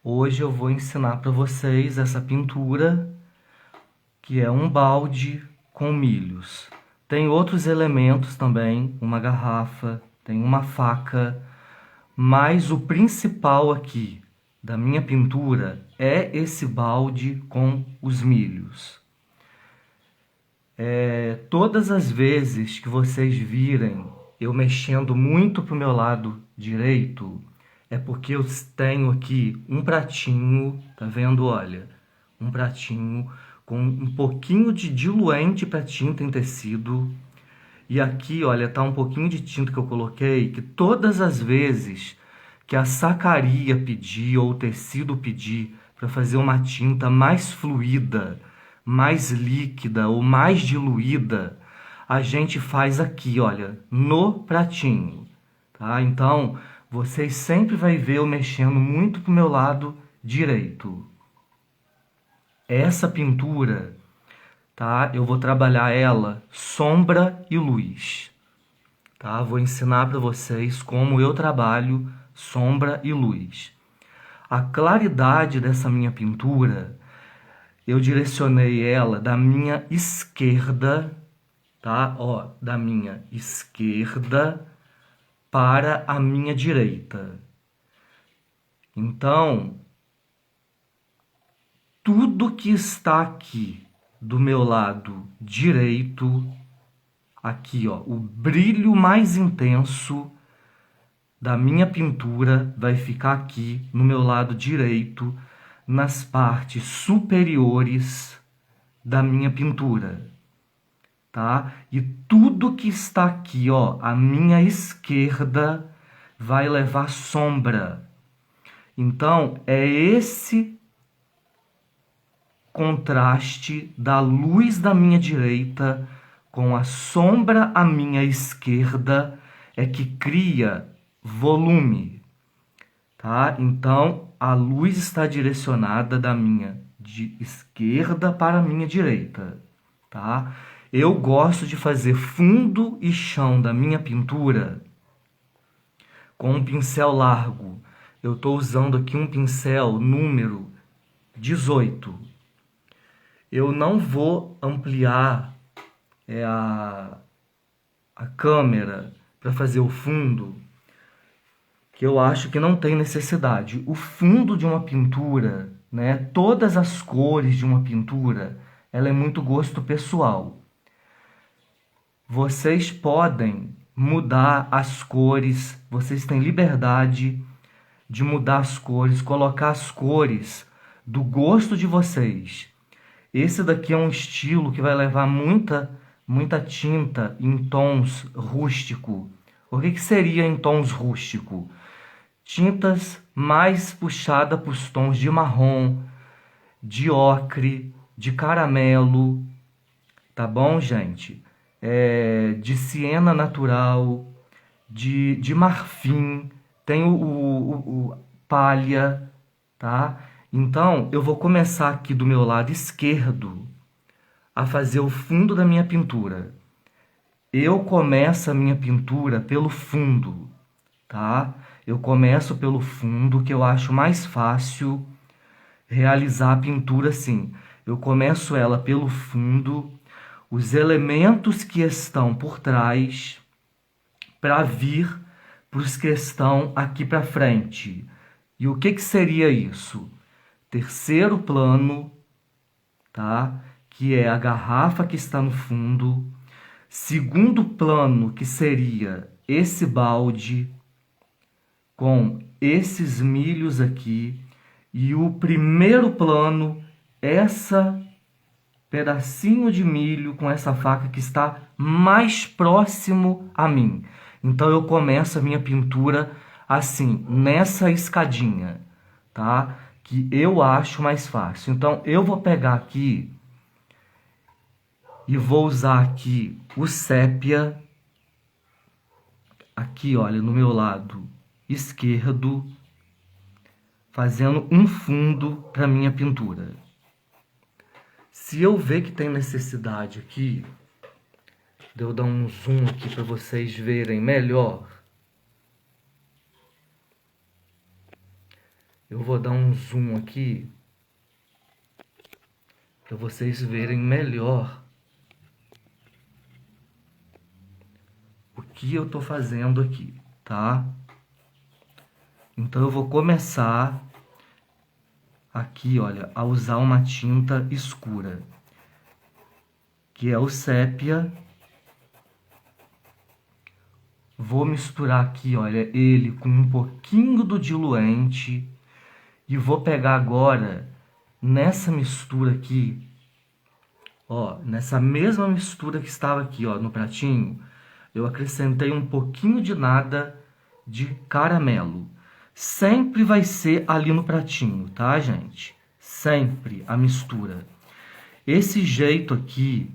Hoje eu vou ensinar para vocês essa pintura, que é um balde com milhos. Tem outros elementos também, uma garrafa, tem uma faca, mas o principal aqui da minha pintura é esse balde com os milhos. Todas as vezes que vocês virem eu mexendo muito para o meu lado direito, é porque eu tenho aqui um pratinho, tá vendo? Olha, um pratinho com um pouquinho de diluente para tinta em tecido. E aqui, olha, tá um pouquinho de tinta que eu coloquei, que todas as vezes que a sacaria pedir ou o tecido pedir para fazer uma tinta mais fluida, mais líquida ou mais diluída, a gente faz aqui, olha, no pratinho, tá? Então, vocês sempre vai ver eu mexendo muito pro meu lado direito. Essa pintura, tá? Eu vou trabalhar ela sombra e luz, tá? Vou ensinar para vocês como eu trabalho sombra e luz. A claridade dessa minha pintura, eu direcionei ela da minha esquerda, tá? Ó, da minha esquerda para a minha direita. Então, tudo que está aqui do meu lado direito, aqui, ó, o brilho mais intenso da minha pintura vai ficar aqui no meu lado direito, nas partes superiores da minha pintura, tá? E tudo que está aqui, ó, à minha esquerda, vai levar sombra. Então, é esse contraste da luz da minha direita com a sombra à minha esquerda é que cria volume, tá? Então, a luz está direcionada da minha de esquerda para a minha direita, tá? Eu gosto de fazer fundo e chão da minha pintura com um pincel largo. Eu estou usando aqui um pincel número 18. Eu não vou ampliar a câmera para fazer o fundo, que eu acho que não tem necessidade. O fundo de uma pintura, né, todas as cores de uma pintura, ela é muito gosto pessoal. Vocês podem mudar as cores, vocês têm liberdade de mudar as cores, colocar as cores do gosto de vocês. Esse daqui é um estilo que vai levar muita tinta em tons rústico. O que seria em tons rústico? Tintas mais puxadas para os tons de marrom, de ocre, de caramelo, tá bom, gente? De siena natural, de marfim, tem o palha, tá? Então, eu vou começar aqui do meu lado esquerdo a fazer o fundo da minha pintura. Eu começo a minha pintura pelo fundo, tá? Eu começo pelo fundo, que eu acho mais fácil realizar a pintura assim. Eu começo ela pelo fundo, os elementos que estão por trás, para vir para os que estão aqui para frente. E o que seria isso? Terceiro plano, tá? Que é a garrafa que está no fundo. Segundo plano, que seria esse balde com esses milhos aqui. E o primeiro plano, essa pedacinho de milho com essa faca que está mais próximo a mim. Então eu começo a minha pintura assim, nessa escadinha, tá? Que eu acho mais fácil. Então eu vou pegar aqui e vou usar aqui o sépia, aqui, olha, no meu lado esquerdo, fazendo um fundo para minha pintura. Se eu ver que tem necessidade aqui, de eu dar um zoom aqui para vocês verem melhor, Eu vou dar um zoom aqui para vocês verem melhor o que eu tô fazendo aqui, tá? Então eu vou começar aqui, olha, a usar uma tinta escura, que é o sépia. Vou misturar aqui, olha, ele com um pouquinho do diluente e vou pegar agora nessa mistura aqui, ó, nessa mesma mistura que estava aqui, ó, no pratinho, eu acrescentei um pouquinho de nada de caramelo. Sempre vai ser ali no pratinho, tá, gente? Sempre a mistura. Esse jeito aqui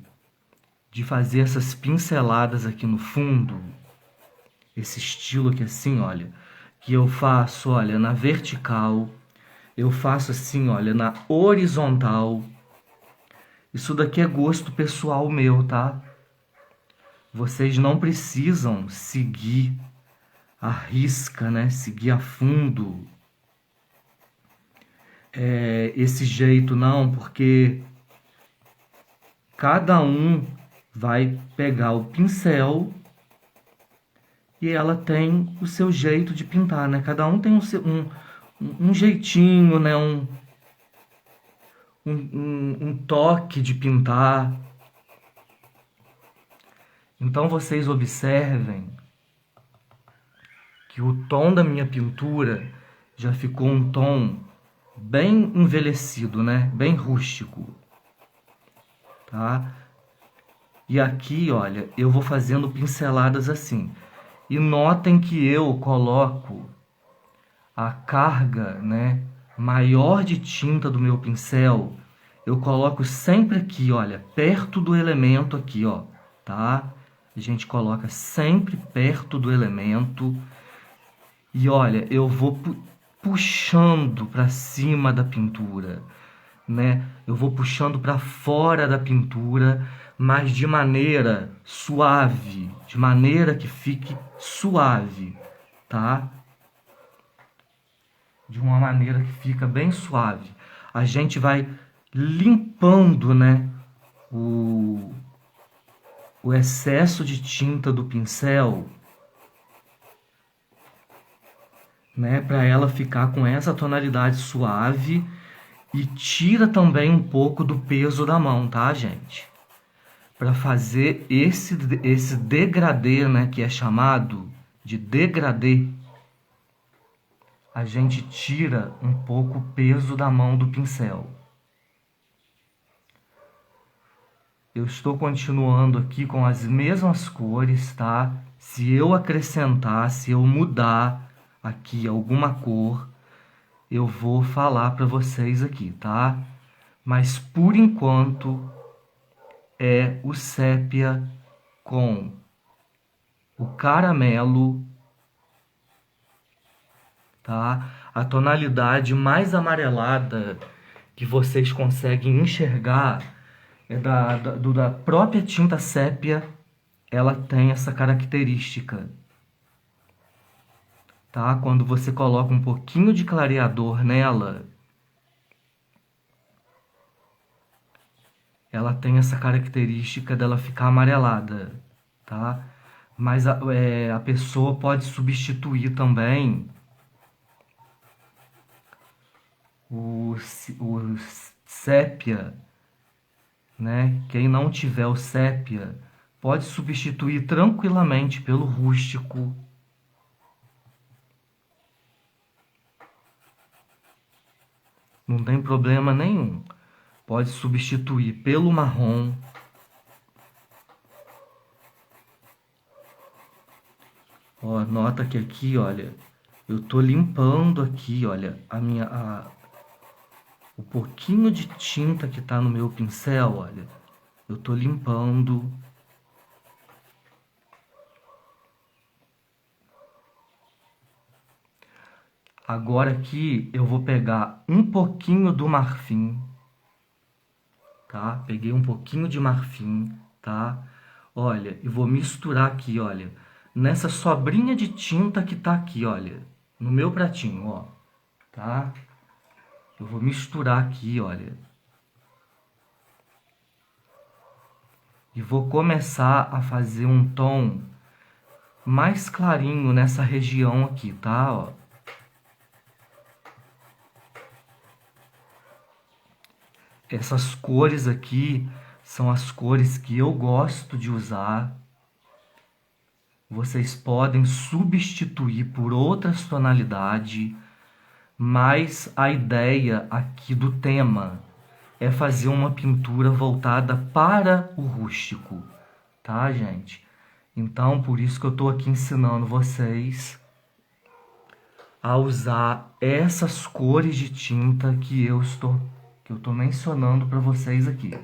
de fazer essas pinceladas aqui no fundo, esse estilo aqui assim, olha, que eu faço, olha, na vertical, eu faço assim, olha, na horizontal. Isso daqui é gosto pessoal meu, tá? Vocês não precisam seguir a risca, né? Seguir a fundo esse jeito, não, porque cada um vai pegar o pincel e ela tem o seu jeito de pintar, né? Cada um tem um jeitinho, né? Um toque de pintar. Então vocês observem que o tom da minha pintura já ficou um tom bem envelhecido, né? Bem rústico, tá? E aqui, olha, eu vou fazendo pinceladas assim. E notem que eu coloco a carga, né, maior de tinta do meu pincel, eu coloco sempre aqui, olha, perto do elemento aqui, ó, tá? A gente coloca sempre perto do elemento. E olha, eu vou puxando para cima da pintura, né? Eu vou puxando para fora da pintura, mas de maneira suave, de maneira que fique suave, tá? De uma maneira que fica bem suave. A gente vai limpando, né, o excesso de tinta do pincel, né, para ela ficar com essa tonalidade suave e tira também um pouco do peso da mão, tá, gente? Para fazer esse degradê, né, que é chamado de degradê, a gente tira um pouco o peso da mão do pincel. Eu estou continuando aqui com as mesmas cores, tá? Se eu acrescentar, se eu mudar aqui alguma cor, eu vou falar para vocês aqui, tá? Mas por enquanto é o sépia com o caramelo, tá? A tonalidade mais amarelada que vocês conseguem enxergar é da própria tinta sépia. Ela tem essa característica, tá? Quando você coloca um pouquinho de clareador nela, ela tem essa característica dela ficar amarelada, tá? Mas a pessoa pode substituir também o sépia, né? Quem não tiver o sépia pode substituir tranquilamente pelo rústico. Não tem problema nenhum. Pode substituir pelo marrom. Ó, nota que aqui, olha, eu tô limpando aqui, olha, o pouquinho de tinta que tá no meu pincel, olha, eu tô limpando. Agora aqui eu vou pegar um pouquinho do marfim, tá? Peguei um pouquinho de marfim, tá? Olha, e vou misturar aqui, olha, nessa sobrinha de tinta que tá aqui, olha, no meu pratinho, ó. tá? Eu vou misturar aqui, olha. E vou começar a fazer um tom mais clarinho nessa região aqui, tá? Ó. Essas cores aqui são as cores que eu gosto de usar. Vocês podem substituir por outras tonalidades, mas a ideia aqui do tema é fazer uma pintura voltada para o rústico, tá, gente? Então, por isso que eu estou aqui ensinando vocês a usar essas cores de tinta que eu estou mencionando para vocês aqui,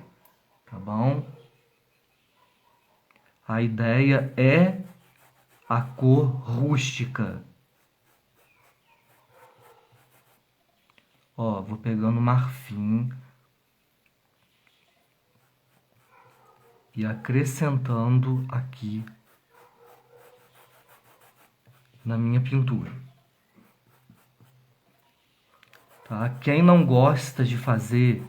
tá bom? A ideia é a cor rústica. Ó, vou pegando marfim e acrescentando aqui na minha pintura. Tá? Quem não gosta de fazer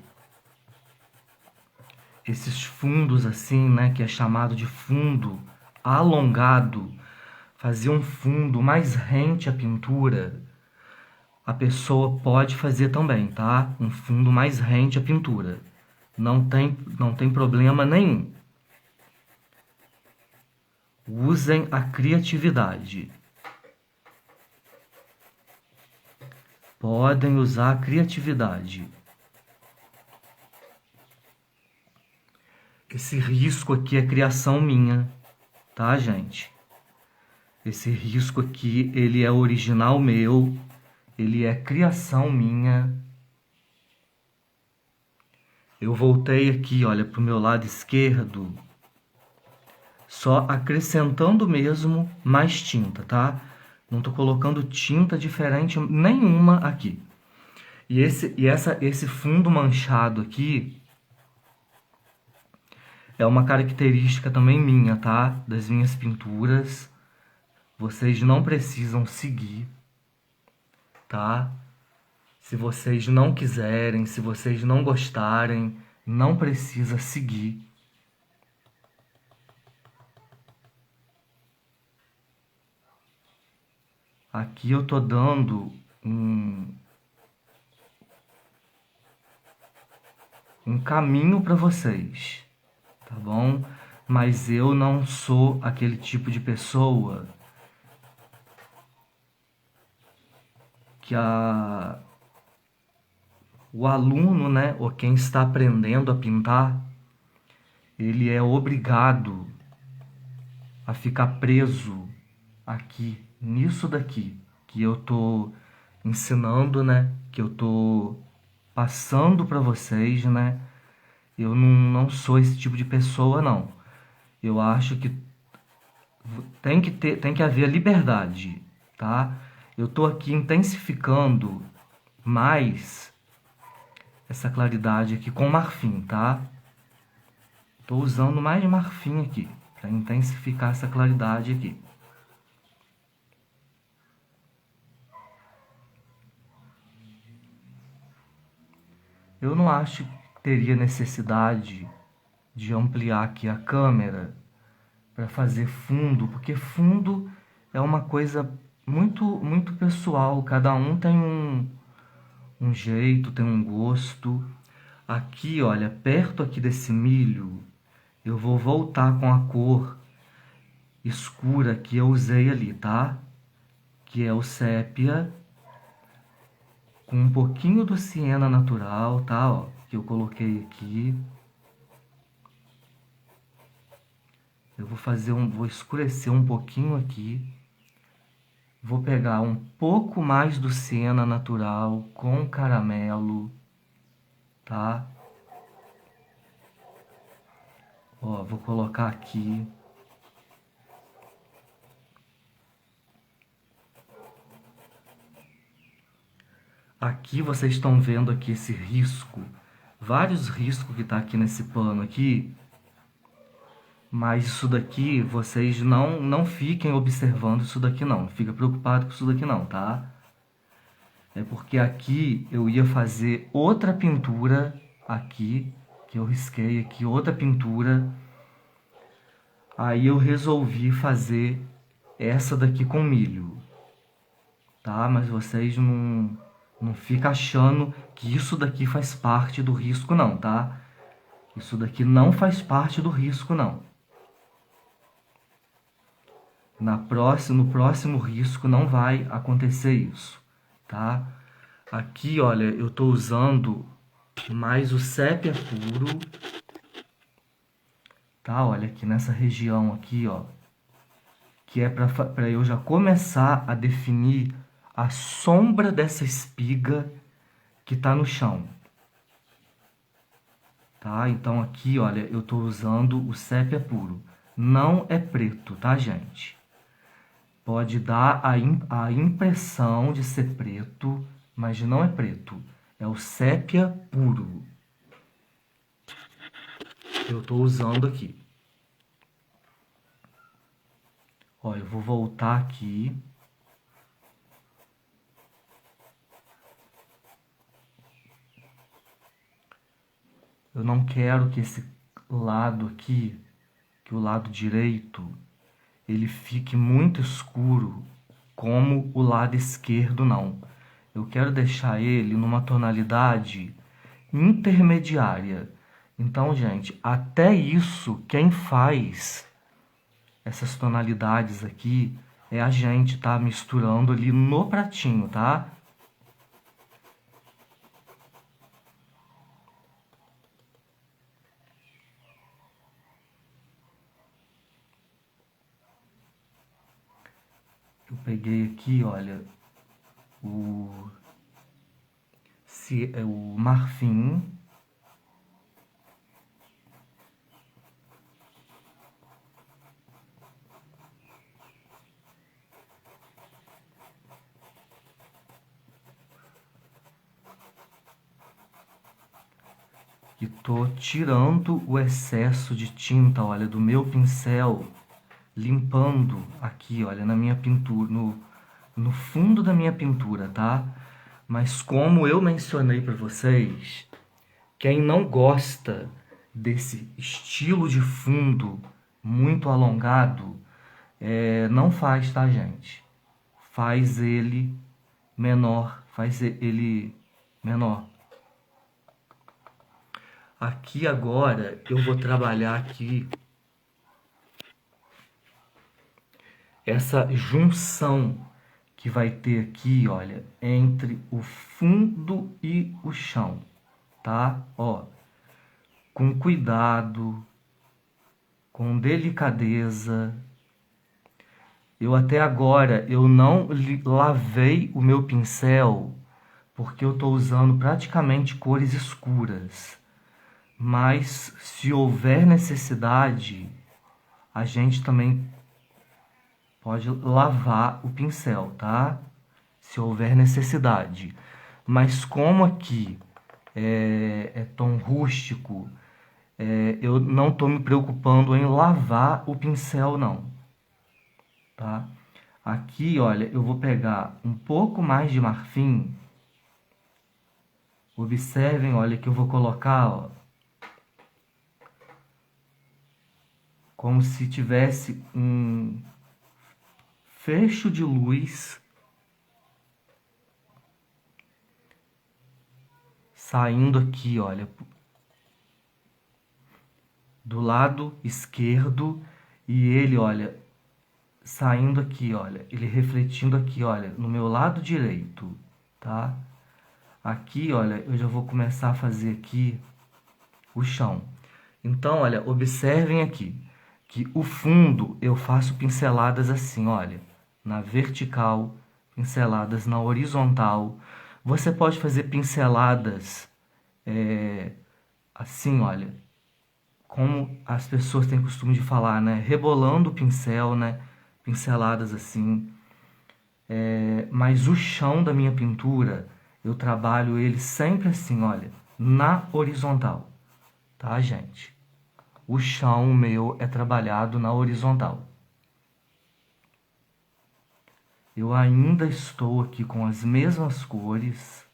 esses fundos assim, né, que é chamado de fundo alongado, fazer um fundo mais rente à pintura, a pessoa pode fazer também, tá? Um fundo mais rente à pintura. Não tem problema nenhum. Usem a criatividade. Podem usar a criatividade. Esse risco aqui é criação minha, tá, gente? Esse risco aqui, ele é original meu, ele é criação minha. Eu voltei aqui, olha, pro meu lado esquerdo, só acrescentando mesmo mais tinta, tá? Não tô colocando tinta diferente nenhuma aqui. E esse fundo manchado aqui é uma característica também minha, tá? Das minhas pinturas. Vocês não precisam seguir, tá? Se vocês não quiserem, se vocês não gostarem, não precisa seguir. Aqui eu tô dando um caminho para vocês, tá bom? Mas eu não sou aquele tipo de pessoa que o aluno, né, ou quem está aprendendo a pintar, ele é obrigado a ficar preso aqui, nisso daqui, que eu tô ensinando, né, que eu tô passando para vocês, né. Eu não sou esse tipo de pessoa, não. Eu acho que tem que haver liberdade, tá? Eu tô aqui intensificando mais essa claridade aqui com marfim, tá? Tô usando mais marfim aqui para intensificar essa claridade aqui. Eu não acho que teria necessidade de ampliar aqui a câmera para fazer fundo, porque fundo é uma coisa muito pessoal, cada um tem um jeito, tem um gosto. Aqui, olha, perto aqui desse milho, eu vou voltar com a cor escura que eu usei ali, tá? Que é o sépia, com um pouquinho do siena natural, tá? Ó, que eu coloquei aqui. Eu vou escurecer um pouquinho aqui. Vou pegar um pouco mais do siena natural com caramelo, tá? Ó, vou colocar aqui. Aqui vocês estão vendo aqui esse risco, vários riscos que tá aqui nesse pano aqui. Mas isso daqui, vocês não fiquem observando isso daqui não. Fica preocupado com isso daqui não, tá? é porque aqui eu ia fazer outra pintura aqui, que eu risquei aqui, outra pintura. Aí eu resolvi fazer essa daqui com milho, tá? Mas vocês não ficam achando que isso daqui faz parte do risco não, tá? Isso daqui não faz parte do risco não. No próximo risco não vai acontecer isso, tá? Aqui, olha, eu tô usando mais o sépia puro, tá? Olha aqui nessa região aqui, ó, que é para eu já começar a definir a sombra dessa espiga que tá no chão, tá? Então aqui, olha, eu tô usando o sépia puro. Não é preto, tá, gente? Pode dar a impressão de ser preto, mas não é preto. É o sépia puro. Eu tô usando aqui. Ó, eu vou voltar aqui. Eu não quero que esse lado aqui, que o lado direito, ele fique muito escuro, como o lado esquerdo não. Eu quero deixar ele numa tonalidade intermediária. Então, gente, até isso, quem faz essas tonalidades aqui é a gente, tá? Misturando ali no pratinho, tá? Eu peguei aqui, olha, o, o marfim. E tô tirando o excesso de tinta, olha, do meu pincel, limpando aqui, olha, na minha pintura, no fundo da minha pintura, tá? Mas como eu mencionei para vocês, quem não gosta desse estilo de fundo muito alongado, não faz, tá, gente? Faz ele menor, faz ele menor. Aqui agora eu vou trabalhar aqui essa junção que vai ter aqui, olha, entre o fundo e o chão, tá? Ó, com cuidado, com delicadeza. Eu até agora eu não lavei o meu pincel porque eu estou usando praticamente cores escuras. Mas se houver necessidade, a gente também pode lavar o pincel, tá? Se houver necessidade. Mas como aqui é tom rústico, eu não estou me preocupando em lavar o pincel, não, tá? Aqui, olha, eu vou pegar um pouco mais de marfim. Observem, olha, que eu vou colocar, ó, como se tivesse um fecho de luz saindo aqui, olha, do lado esquerdo e ele, olha, saindo aqui, olha, ele refletindo aqui, olha, no meu lado direito, tá? Aqui, olha, eu já vou começar a fazer aqui o chão. Então, olha, observem aqui que o fundo eu faço pinceladas assim, olha, na vertical, pinceladas na horizontal. Você pode fazer pinceladas assim, olha, como as pessoas têm costume de falar, né? Rebolando o pincel, né? Pinceladas assim. Mas o chão da minha pintura, eu trabalho ele sempre assim, olha, na horizontal, tá, gente? O chão meu é trabalhado na horizontal. Eu ainda estou aqui com as mesmas cores.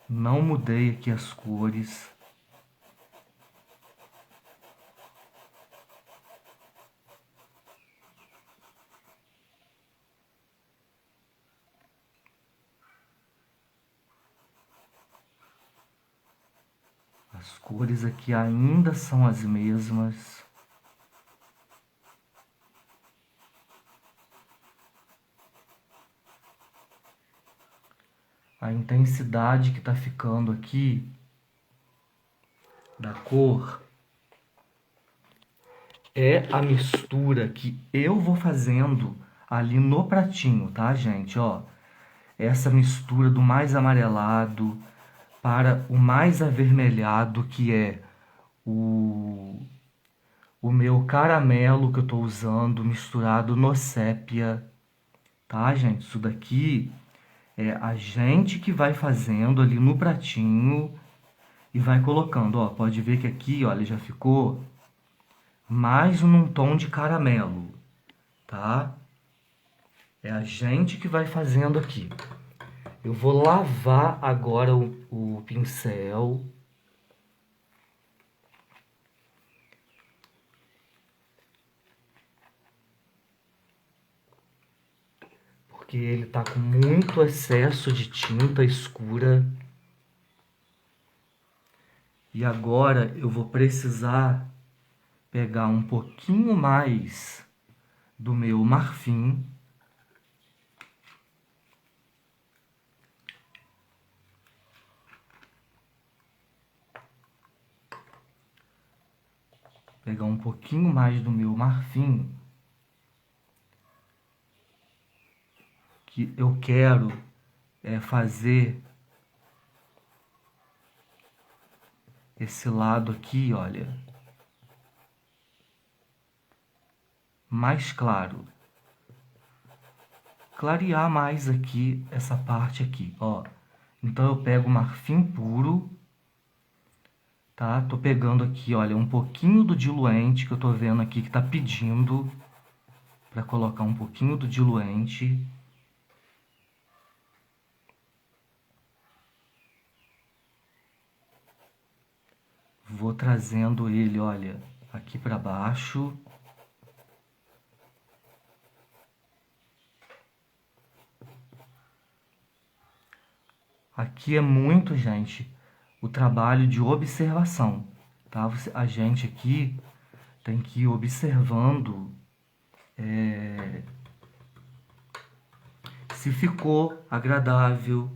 Não mudei aqui as cores. As cores aqui ainda são as mesmas. A intensidade que está ficando aqui da cor é a mistura que eu vou fazendo ali no pratinho, tá, gente? Ó, essa mistura do mais amarelado para o mais avermelhado, que é o, o meu caramelo que eu estou usando misturado no sépia, tá, gente? Isso daqui é a gente que vai fazendo ali no pratinho e vai colocando, ó. Pode ver que aqui, olha, já ficou mais num tom de caramelo, tá? É a gente que vai fazendo aqui. Eu vou lavar agora o pincel. Porque ele tá com muito excesso de tinta escura. E agora eu vou precisar pegar um pouquinho mais do meu marfim. Pegar um pouquinho mais do meu marfim. Que eu quero fazer esse lado aqui, olha, mais claro. Clarear mais aqui essa parte aqui, ó. Então eu pego o marfim puro, tá? Tô pegando aqui, olha, um pouquinho do diluente que eu tô vendo aqui que tá pedindo para colocar um pouquinho do diluente. Vou trazendo ele, olha, aqui para baixo. Aqui é muito, gente, o trabalho de observação, tá? A gente aqui tem que ir observando se ficou agradável,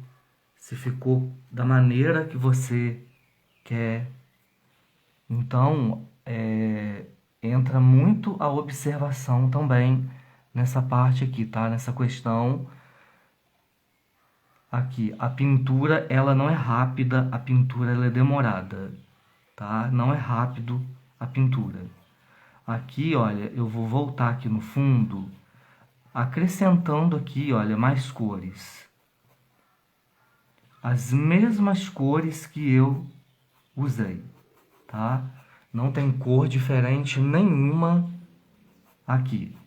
se ficou da maneira que você quer. Então, entra muito a observação também nessa parte aqui, tá? Nessa questão aqui. A pintura, ela não é rápida, a pintura ela é demorada, tá? Não é rápido a pintura. Aqui, olha, eu vou voltar aqui no fundo, acrescentando aqui, olha, mais cores. As mesmas cores que eu usei, tá? Não tem cor diferente nenhuma aqui.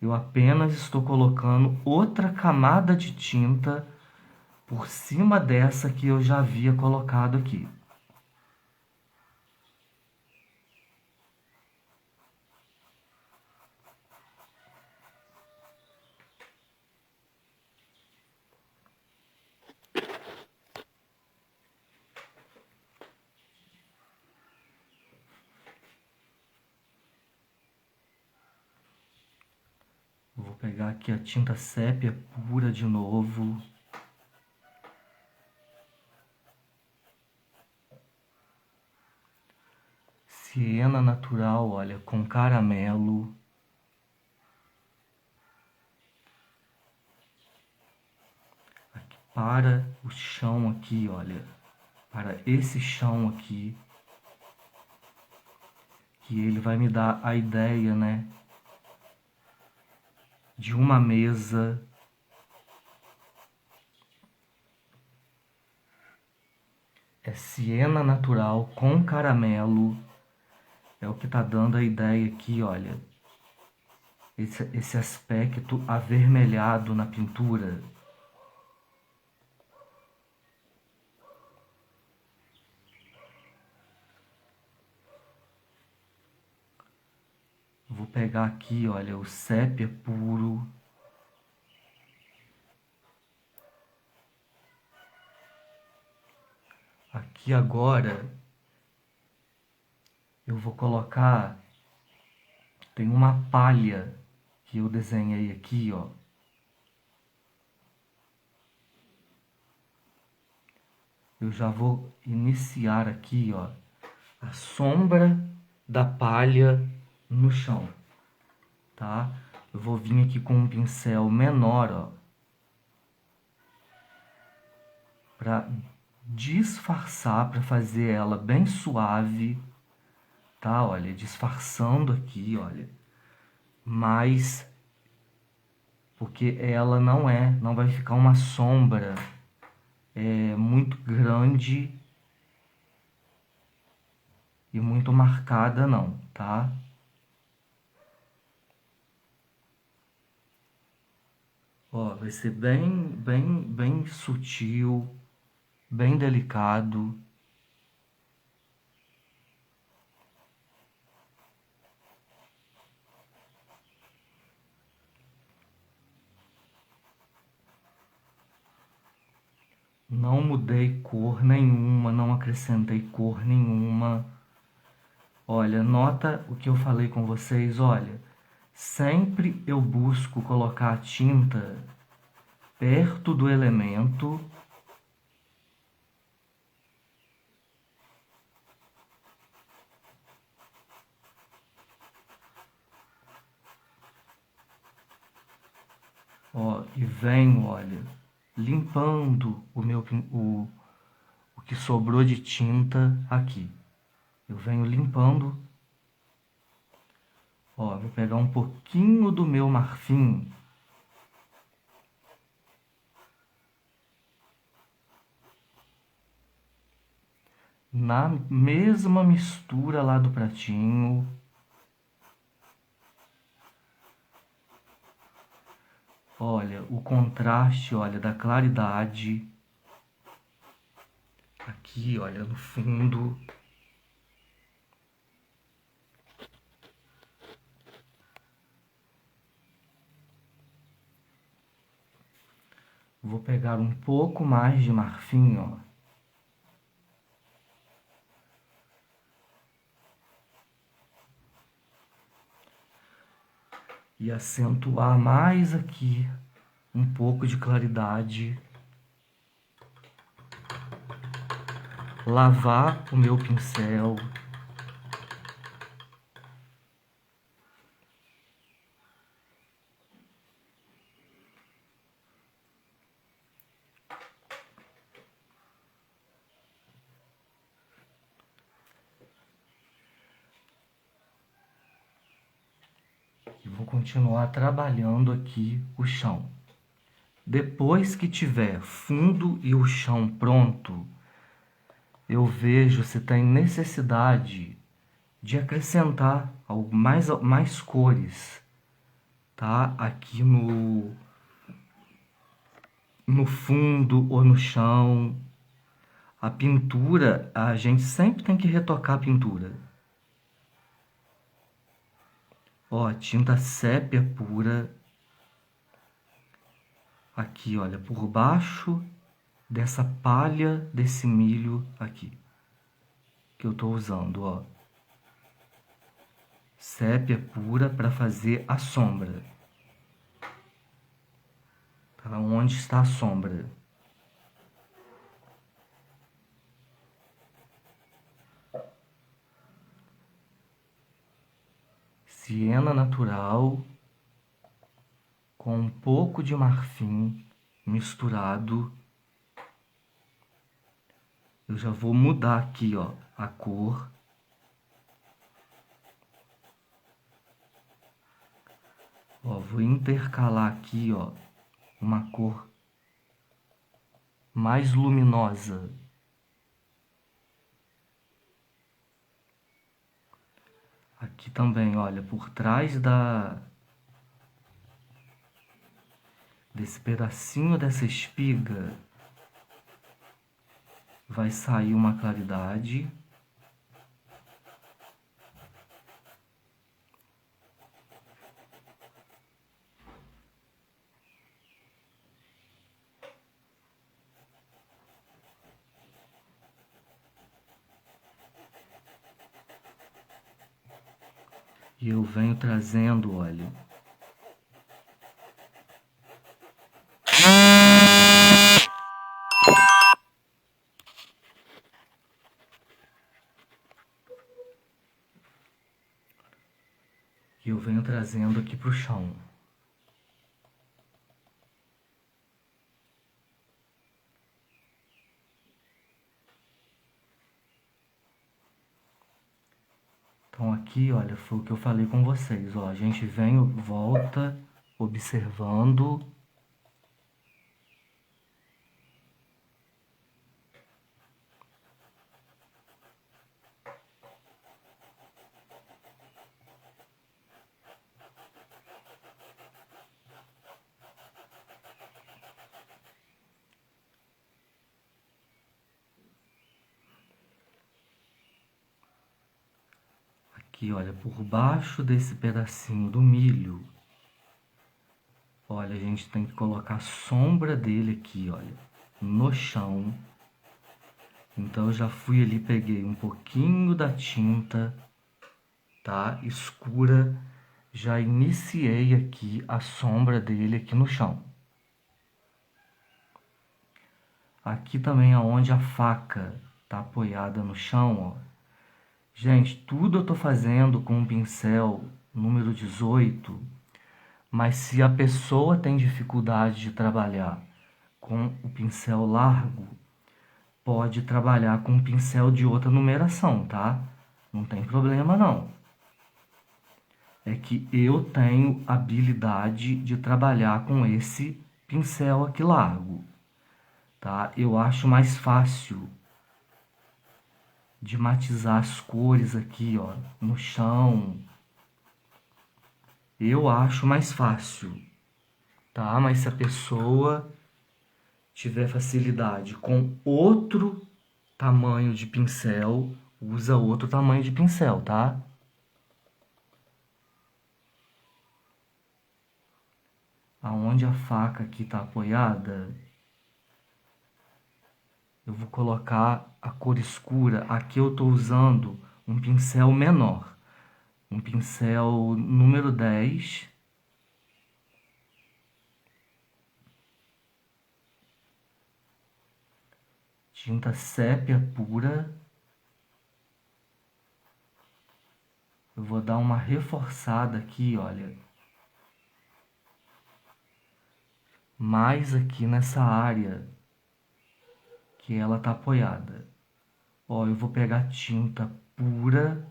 Eu apenas estou colocando outra camada de tinta por cima dessa que eu já havia colocado aqui. Vou pegar aqui a tinta sépia pura de novo. Siena natural, olha, com caramelo. Aqui, para o chão aqui, olha. Para esse chão aqui. Que ele vai me dar a ideia, né? De uma mesa. É siena natural com caramelo. É o que tá dando a ideia aqui, olha. Esse aspecto avermelhado na pintura. Vou pegar aqui, olha, o sépia puro. Aqui agora eu vou colocar, tem uma palha que eu desenhei aqui, ó. Eu já vou iniciar aqui, ó, a sombra da palha no chão, tá? Eu vou vir aqui com um pincel menor, ó, para disfarçar, para fazer ela bem suave, tá? Olha, disfarçando aqui, olha. Mas porque ela não vai ficar uma sombra muito grande e muito marcada não, tá? Ó, vai ser bem sutil, bem delicado. Não mudei cor nenhuma, não acrescentei cor nenhuma. Olha, nota o que eu falei com vocês, olha. Sempre eu busco colocar a tinta perto do elemento. Ó, e venho, olha, limpando o que sobrou de tinta aqui. Eu venho limpando. Ó, vou pegar um pouquinho do meu marfim. Na mesma mistura lá do pratinho. Olha, o contraste, olha, da claridade. Aqui, olha, no fundo. Vou pegar um pouco mais de marfim, ó. E acentuar mais aqui um pouco de claridade. Lavar o meu pincel. E vou continuar trabalhando aqui o chão. Depois que tiver fundo e o chão pronto, eu vejo se tem necessidade de acrescentar mais cores, tá? Aqui no fundo ou no chão. A pintura, a gente sempre tem que retocar a pintura. Ó, tinta sépia pura. Aqui, olha, por baixo dessa palha desse milho aqui. Que eu tô usando, ó. Sépia pura para fazer a sombra. Para onde está a sombra? Siena natural com um pouco de marfim misturado. Eu já vou mudar aqui, ó, a cor. Ó, vou intercalar aqui, ó, uma cor mais luminosa. Aqui também, olha, por trás desse pedacinho dessa espiga vai sair uma claridade. E eu venho trazendo, olha, aqui pro chão. Então aqui, olha, foi o que eu falei com vocês, ó, a gente vem, volta, observando. Aqui, olha, por baixo desse pedacinho do milho, olha, a gente tem que colocar a sombra dele aqui, olha, no chão. Então eu já fui ali, peguei um pouquinho da tinta, tá, escura, já iniciei aqui a sombra dele aqui no chão. Aqui também aonde a faca tá apoiada no chão, ó. Gente, tudo eu tô fazendo com um pincel número 18, mas se a pessoa tem dificuldade de trabalhar com o pincel largo, pode trabalhar com um pincel de outra numeração, tá? Não tem problema não. É que eu tenho habilidade de trabalhar com esse pincel aqui largo, tá? Eu acho mais fácil de matizar as cores aqui, ó, no chão. Eu acho mais fácil, tá? Mas se a pessoa tiver facilidade com outro tamanho de pincel, usa outro tamanho de pincel, tá? Aonde a faca aqui tá apoiada, eu vou colocar a cor escura. Aqui eu tô usando um pincel menor, um pincel número 10. Tinta sépia pura. Eu vou dar uma reforçada aqui, olha. Mais aqui nessa área que ela tá apoiada. Ó, eu vou pegar tinta pura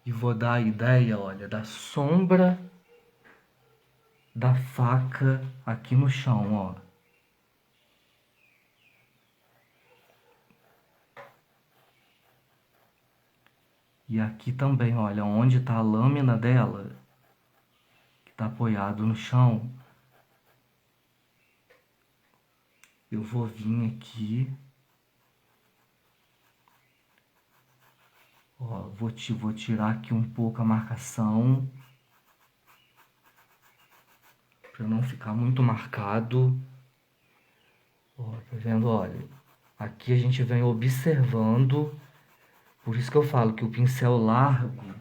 e vou dar a ideia, olha, da sombra da faca aqui no chão, ó. E aqui também, olha, onde tá a lâmina dela, que tá apoiado no chão, eu vou vir aqui, ó, vou tirar aqui um pouco a marcação, para não ficar muito marcado. Ó, tá vendo? Olha, aqui a gente vem observando, por isso que eu falo que o pincel largo,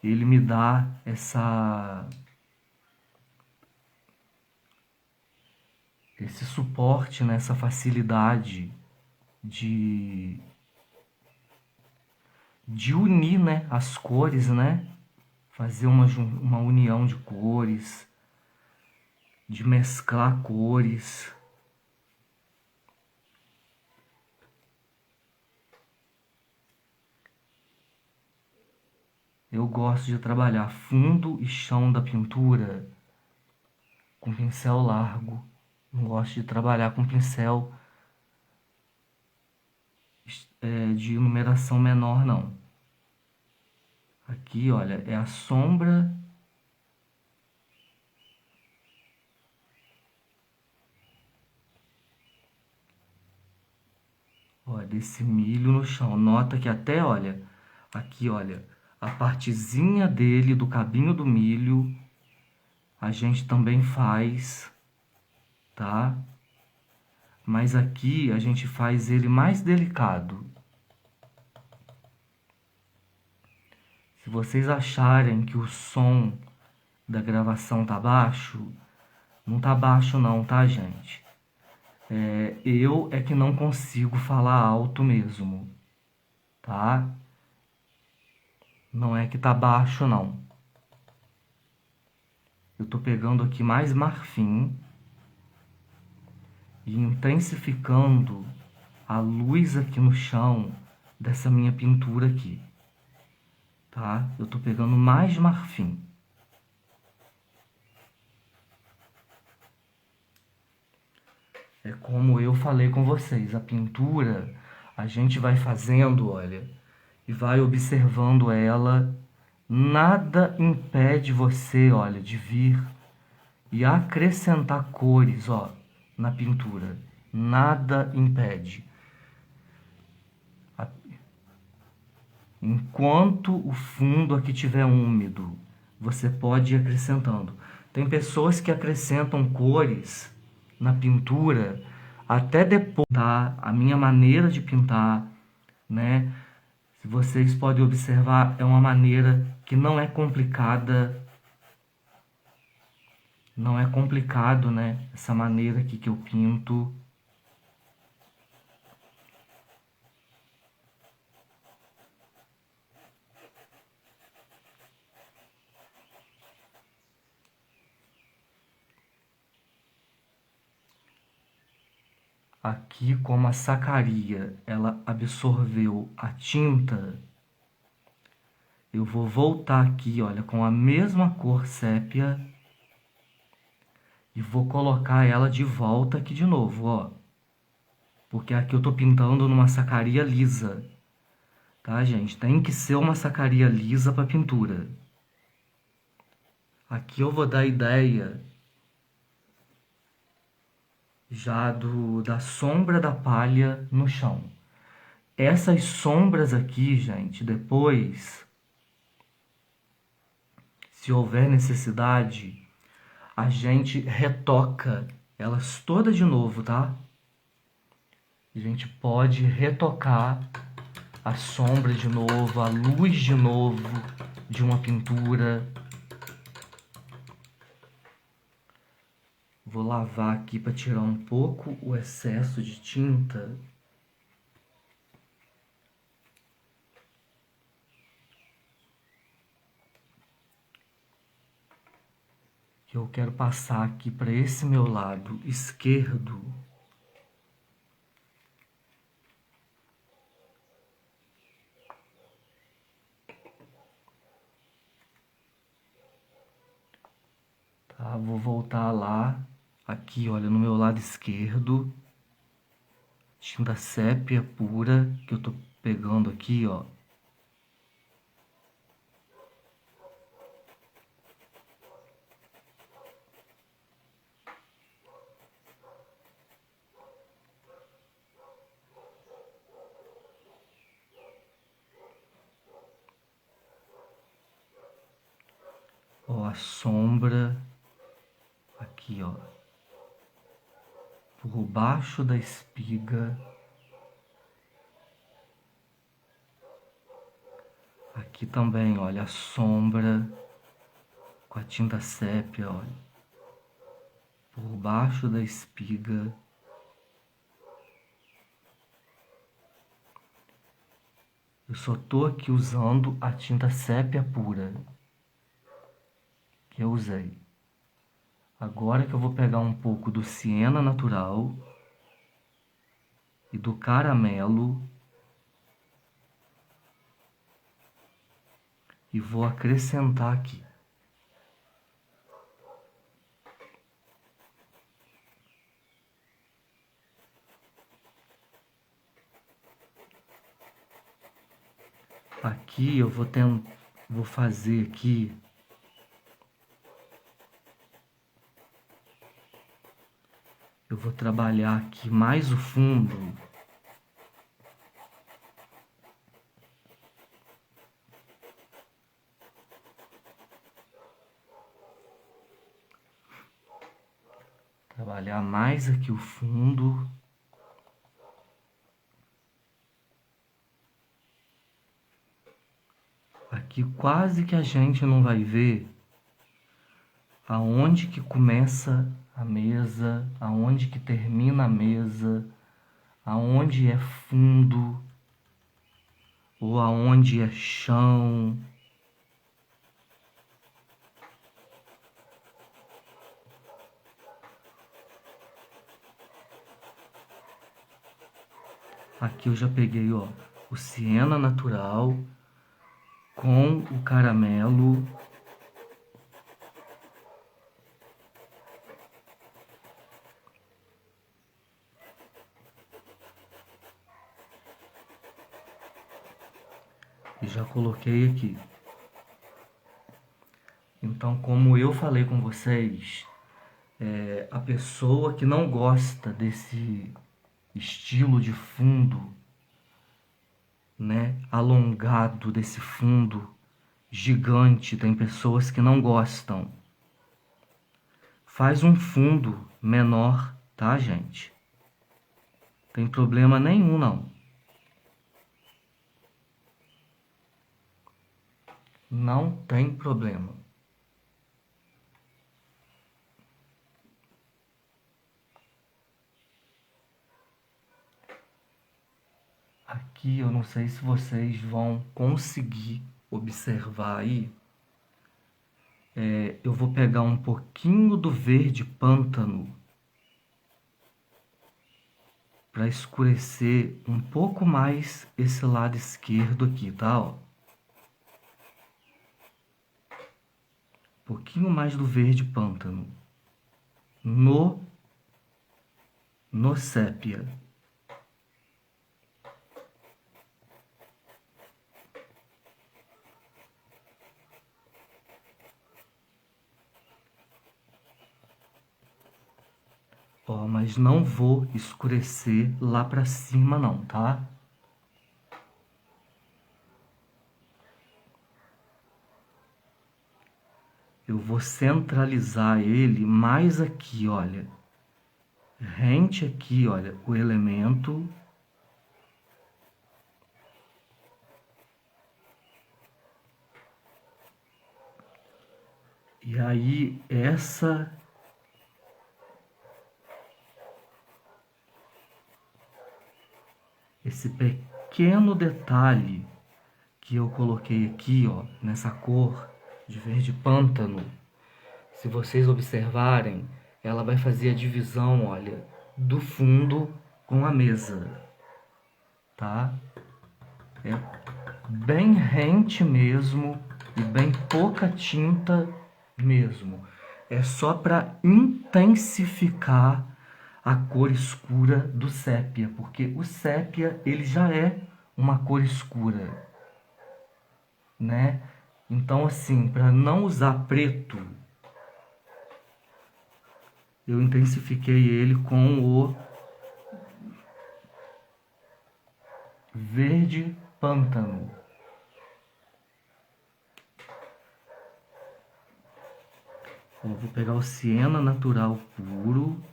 ele me dá esse suporte, né, essa facilidade de unir, né, as cores, né, fazer uma união de cores, de mesclar cores. Eu gosto de trabalhar fundo e chão da pintura com pincel largo. Não gosto de trabalhar com pincel de numeração menor, não. Aqui, olha, é a sombra desse milho no chão. Nota que até, olha, aqui, olha, a partezinha dele, do cabinho do milho, a gente também faz, tá? Mas aqui a gente faz ele mais delicado. Se vocês acharem que o som da gravação tá baixo, não tá baixo não, tá, gente? Eu é que não consigo falar alto mesmo, tá? Não é que tá baixo, não. Eu tô pegando aqui mais marfim e intensificando a luz aqui no chão dessa minha pintura aqui, tá? Eu tô pegando mais marfim. É como eu falei com vocês, a pintura a gente vai fazendo, olha, e vai observando ela. Nada impede você, olha, de vir e acrescentar cores, ó, na pintura. Nada impede. Enquanto o fundo aqui estiver úmido, você pode ir acrescentando. Tem pessoas que acrescentam cores na pintura até depois, tá? A minha maneira de pintar, né? Se vocês podem observar, é uma maneira que não é complicada. Não é complicado, né? Essa maneira aqui que eu pinto. Aqui, como a sacaria, ela absorveu a tinta, eu vou voltar aqui, olha, com a mesma cor sépia e vou colocar ela de volta aqui de novo, ó. Porque aqui eu tô pintando numa sacaria lisa, tá, gente? Tem que ser uma sacaria lisa para pintura. Aqui eu vou dar a ideia já da sombra da palha no chão. Essas sombras aqui, gente, depois, se houver necessidade, a gente retoca elas todas de novo, tá? A gente pode retocar a sombra de novo, a luz de novo de uma pintura. Vou lavar aqui para tirar um pouco o excesso de tinta. Que eu quero passar aqui para esse meu lado esquerdo. Tá, vou voltar lá, aqui, olha, no meu lado esquerdo. Tinta sépia pura que eu tô pegando aqui, ó. Ó, a sombra aqui, ó, por baixo da espiga. Aqui também, olha, a sombra com a tinta sépia, olha, por baixo da espiga. Eu só tô aqui usando a tinta sépia pura que eu usei. Agora que eu vou pegar um pouco do siena natural e do caramelo e vou acrescentar aqui. Aqui eu vou fazer aqui eu vou trabalhar aqui mais o fundo. Trabalhar mais aqui o fundo. Aqui quase que a gente não vai ver aonde que começa a mesa, aonde que termina a mesa, aonde é fundo ou aonde é chão. Aqui eu já peguei, ó, o siena natural com o caramelo. E já coloquei aqui. Então, como eu falei com vocês, a pessoa que não gosta desse estilo de fundo, né, alongado, desse fundo gigante, tem pessoas que não gostam. Faz um fundo menor, tá, gente? Tem problema nenhum, não. Não tem problema. Aqui eu não sei se vocês vão conseguir observar aí. Eu vou pegar um pouquinho do verde pântano para escurecer um pouco mais esse lado esquerdo aqui, tá? Ó. Um pouquinho mais do verde pântano no sépia. Ó, mas não vou escurecer lá pra cima não, tá? Eu vou centralizar ele mais aqui, olha. Rente aqui, olha, o elemento. E aí, esse pequeno detalhe que eu coloquei aqui, ó, nessa cor de verde pântano, se vocês observarem, ela vai fazer a divisão, olha, do fundo com a mesa, tá? É bem rente mesmo e bem pouca tinta mesmo. É só para intensificar a cor escura do sépia, porque o sépia ele já é uma cor escura, né? Então assim, para não usar preto, eu intensifiquei ele com o verde pântano. Eu vou pegar o siena natural puro.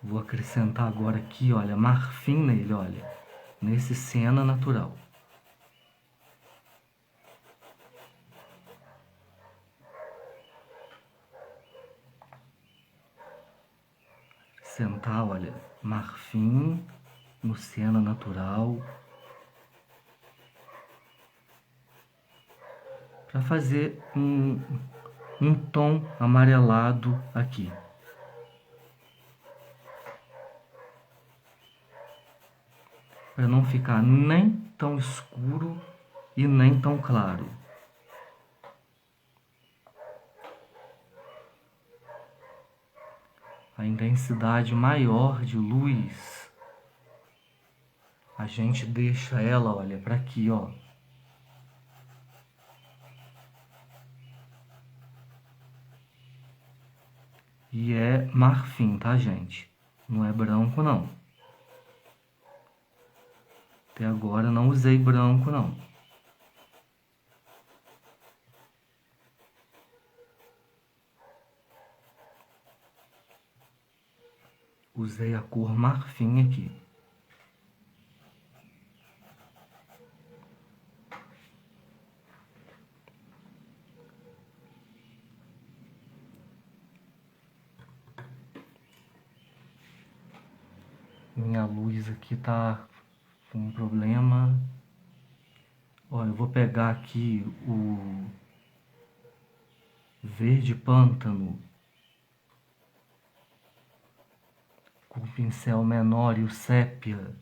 Vou acrescentar agora aqui, olha, marfim nele, olha, nesse siena natural. Acrescentar, olha, marfim no siena natural. Para fazer um tom amarelado aqui. para não ficar nem tão escuro e nem tão claro. A intensidade maior de luz, a gente deixa ela, olha, para aqui, ó. E é marfim, tá, gente? Não é branco, não. Até agora não usei branco, não. Usei a cor marfim aqui. Minha luz aqui tá com um problema. Ó, eu vou pegar aqui o verde pântano com o pincel menor e o sépia.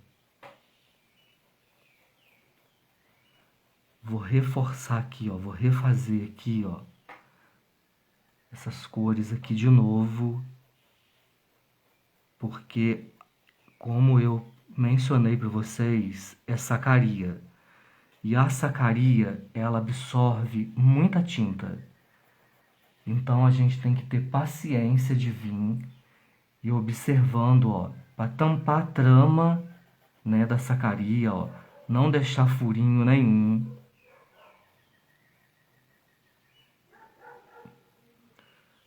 Vou reforçar aqui, ó, vou refazer aqui, ó, essas cores aqui de novo, porque como eu mencionei para vocês, é sacaria. E a sacaria, ela absorve muita tinta. Então a gente tem que ter paciência de vir e observando, ó, para tampar a trama, né, da sacaria, ó, não deixar furinho nenhum.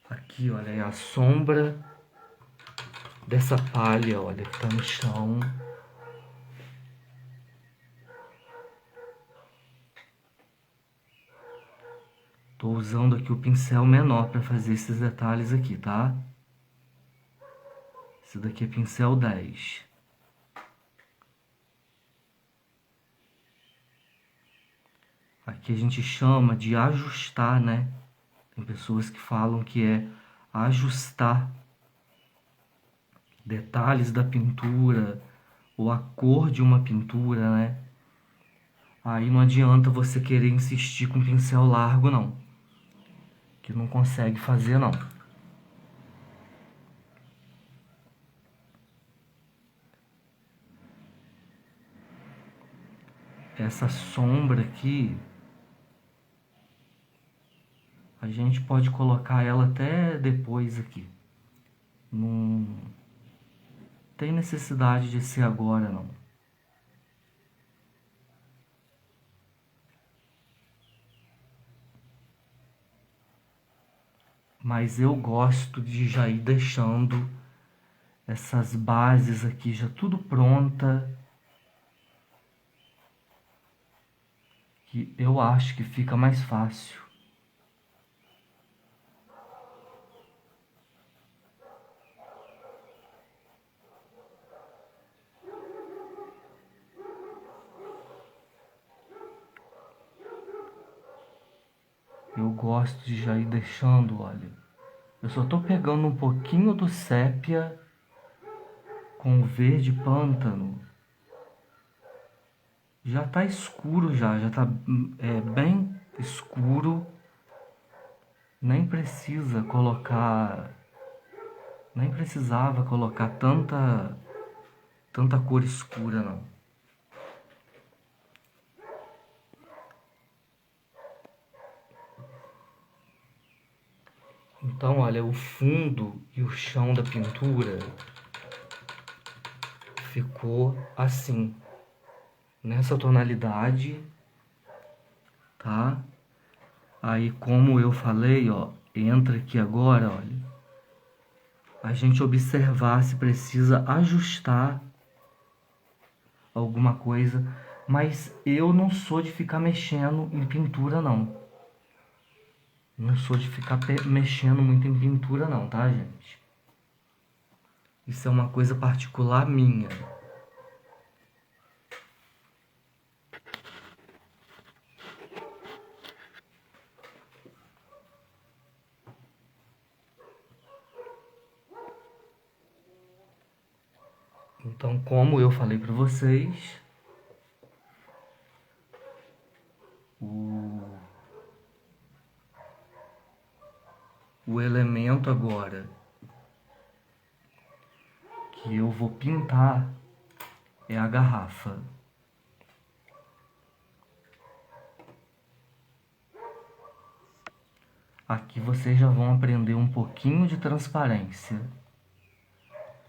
Aqui, olha, é a sombra dessa palha, olha, que tá no chão. Tô usando aqui o pincel menor para fazer esses detalhes aqui, tá? Esse daqui é pincel 10. Aqui a gente chama de ajustar, né? Tem pessoas que falam que é ajustar detalhes da pintura ou a cor de uma pintura, né? Aí não adianta você querer insistir com pincel largo, não. Que não consegue fazer, não. Essa sombra aqui, a gente pode colocar ela até depois aqui. Não tem necessidade de ser agora, não. Mas eu gosto de já ir deixando essas bases aqui já tudo pronta, que eu acho que fica mais fácil. Eu gosto de já ir deixando, olha. Eu só tô pegando um pouquinho do sépia com o verde pântano. Já tá escuro já tá bem escuro. Nem precisa colocar, nem precisava colocar tanta cor escura, não. Então, olha, o fundo e o chão da pintura ficou assim, nessa tonalidade, tá? Aí, como eu falei, ó, entra aqui agora, olha, a gente observar se precisa ajustar alguma coisa, mas eu não sou de ficar mexendo em pintura, não. Não sou de ficar mexendo muito em pintura, não, tá, gente? Isso é uma coisa particular minha. Então, como eu falei para vocês, o, o elemento agora que eu vou pintar é a garrafa. Aqui vocês já vão aprender um pouquinho de transparência.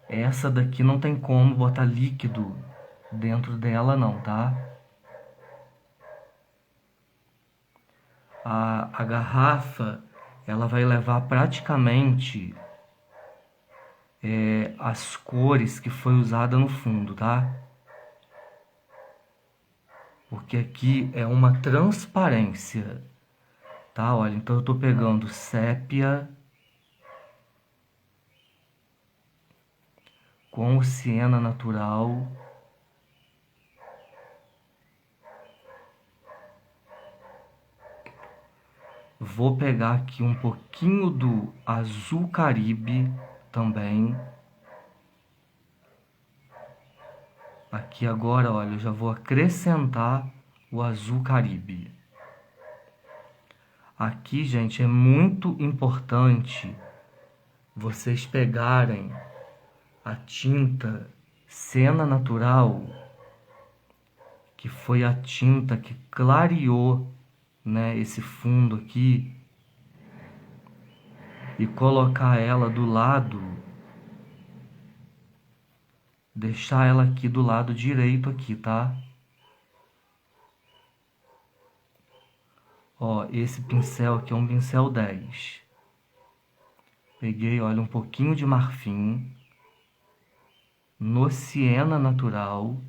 Essa daqui não tem como botar líquido dentro dela não, tá? A garrafa, ela vai levar praticamente as cores que foi usada no fundo, tá? Porque aqui é uma transparência, tá? Olha, então eu tô pegando sépia com o siena natural. Vou pegar aqui um pouquinho do azul Caribe também. Aqui agora, olha, eu já vou acrescentar o azul Caribe. Aqui, gente, é muito importante vocês pegarem a tinta Siena Natural, que foi a tinta que clareou, né, esse fundo aqui, e colocar ela do lado, deixar ela aqui do lado direito aqui, tá? Ó, esse pincel aqui é um pincel 10. Peguei, olha, um pouquinho de marfim no siena natural.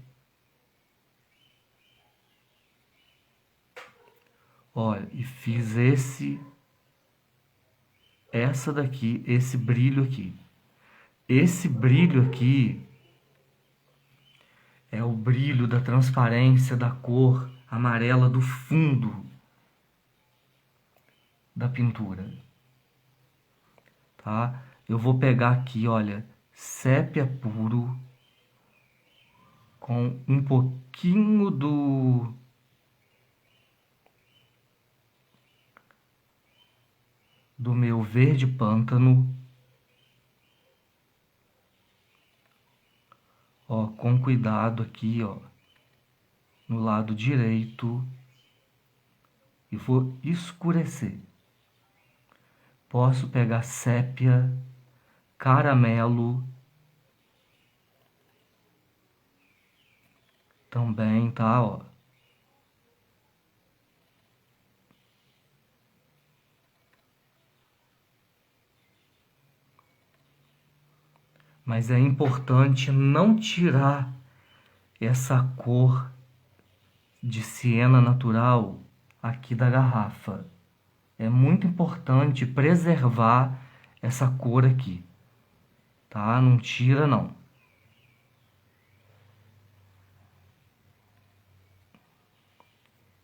Olha, e fiz essa daqui, esse brilho aqui. Esse brilho aqui é o brilho da transparência da cor amarela do fundo da pintura, tá? Eu vou pegar aqui, olha, sépia puro com um pouquinho do meu verde pântano. Ó, com cuidado aqui, ó, no lado direito, e vou escurecer. Posso pegar sépia, caramelo também, tá, ó. Mas é importante não tirar essa cor de siena natural aqui da garrafa. É muito importante preservar essa cor aqui, tá? Não tira, não.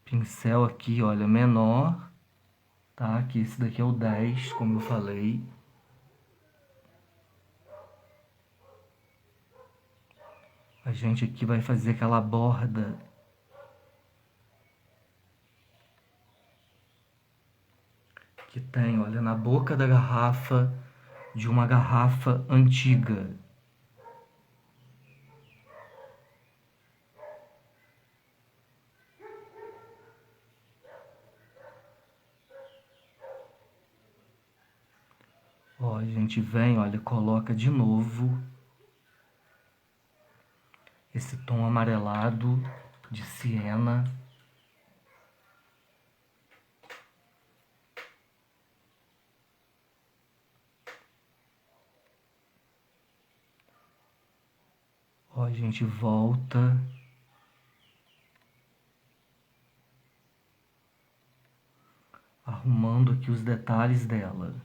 Pincel aqui, olha, menor, tá? Que esse daqui é o 10, como eu falei. A gente aqui vai fazer aquela borda que tem, olha, na boca da garrafa, de uma garrafa antiga. Ó, a gente vem, olha, coloca de novo esse tom amarelado de siena. Ó, a gente volta. Arrumando aqui os detalhes dela.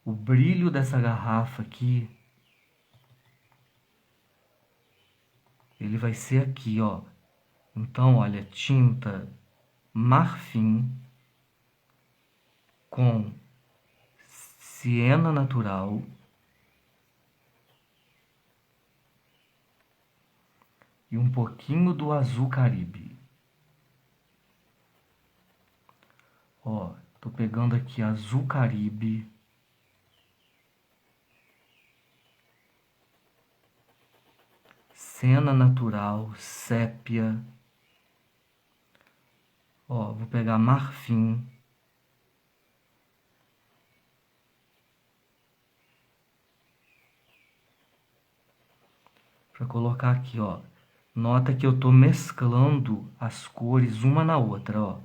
O brilho dessa garrafa aqui, ele vai ser aqui, ó. Então, olha, tinta marfim com siena natural e um pouquinho do azul Caribe. Ó, tô pegando aqui azul Caribe. Siena natural, sépia. Ó, vou pegar marfim. Para colocar aqui, ó. Nota que eu tô mesclando as cores uma na outra, ó.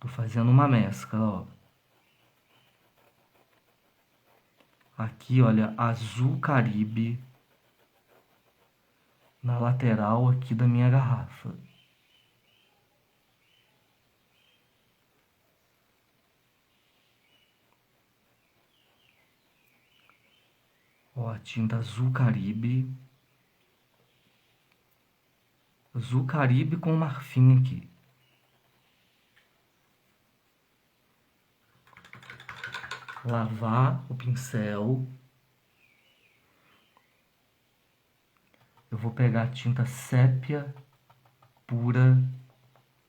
Tô fazendo uma mescla, ó. Aqui, olha, azul Caribe na lateral aqui da minha garrafa. Ó, a tinta azul Caribe. Azul Caribe com marfim aqui. Lavar o pincel. Eu vou pegar a tinta sépia pura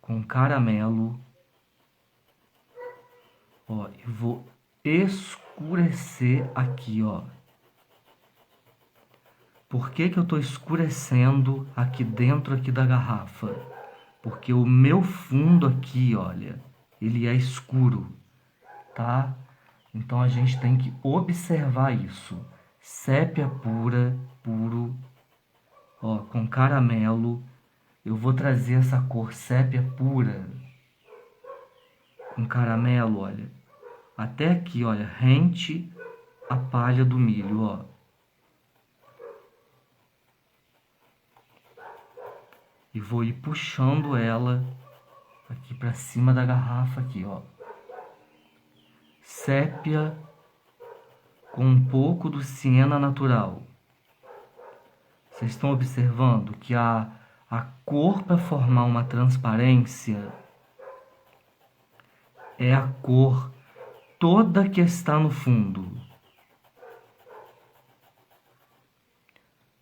com caramelo. Ó, eu vou escurecer aqui, ó. Por que que eu tô escurecendo aqui dentro aqui da garrafa? Porque o meu fundo aqui, olha, ele é escuro, tá? Então a gente tem que observar isso. Sépia pura, puro, ó, com caramelo. Eu vou trazer essa cor sépia pura com caramelo, olha. Até aqui, olha, rente a palha do milho, ó. E vou ir puxando ela aqui pra cima da garrafa aqui, ó. Sépia com um pouco do siena natural. Vocês estão observando que a cor para formar uma transparência é a cor toda que está no fundo.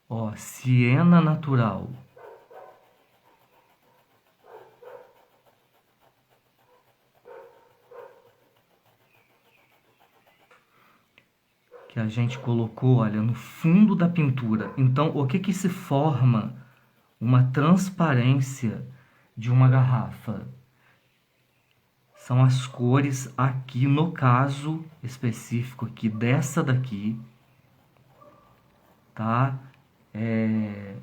Ó, siena natural. Que a gente colocou, olha, no fundo da pintura. Então, o que que se forma uma transparência de uma garrafa? São as cores aqui, no caso específico aqui, dessa daqui, tá? É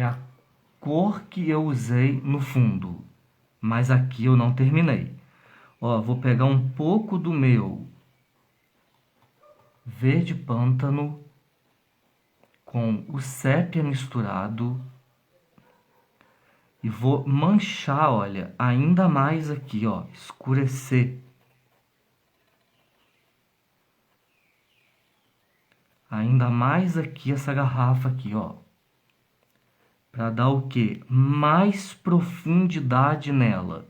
a cor que eu usei no fundo, mas aqui eu não terminei. Ó, vou pegar um pouco do meu verde pântano com o sépia misturado e vou manchar, olha, ainda mais aqui, ó, escurecer. Ainda mais aqui essa garrafa aqui, ó. Para dar o quê? Mais profundidade nela.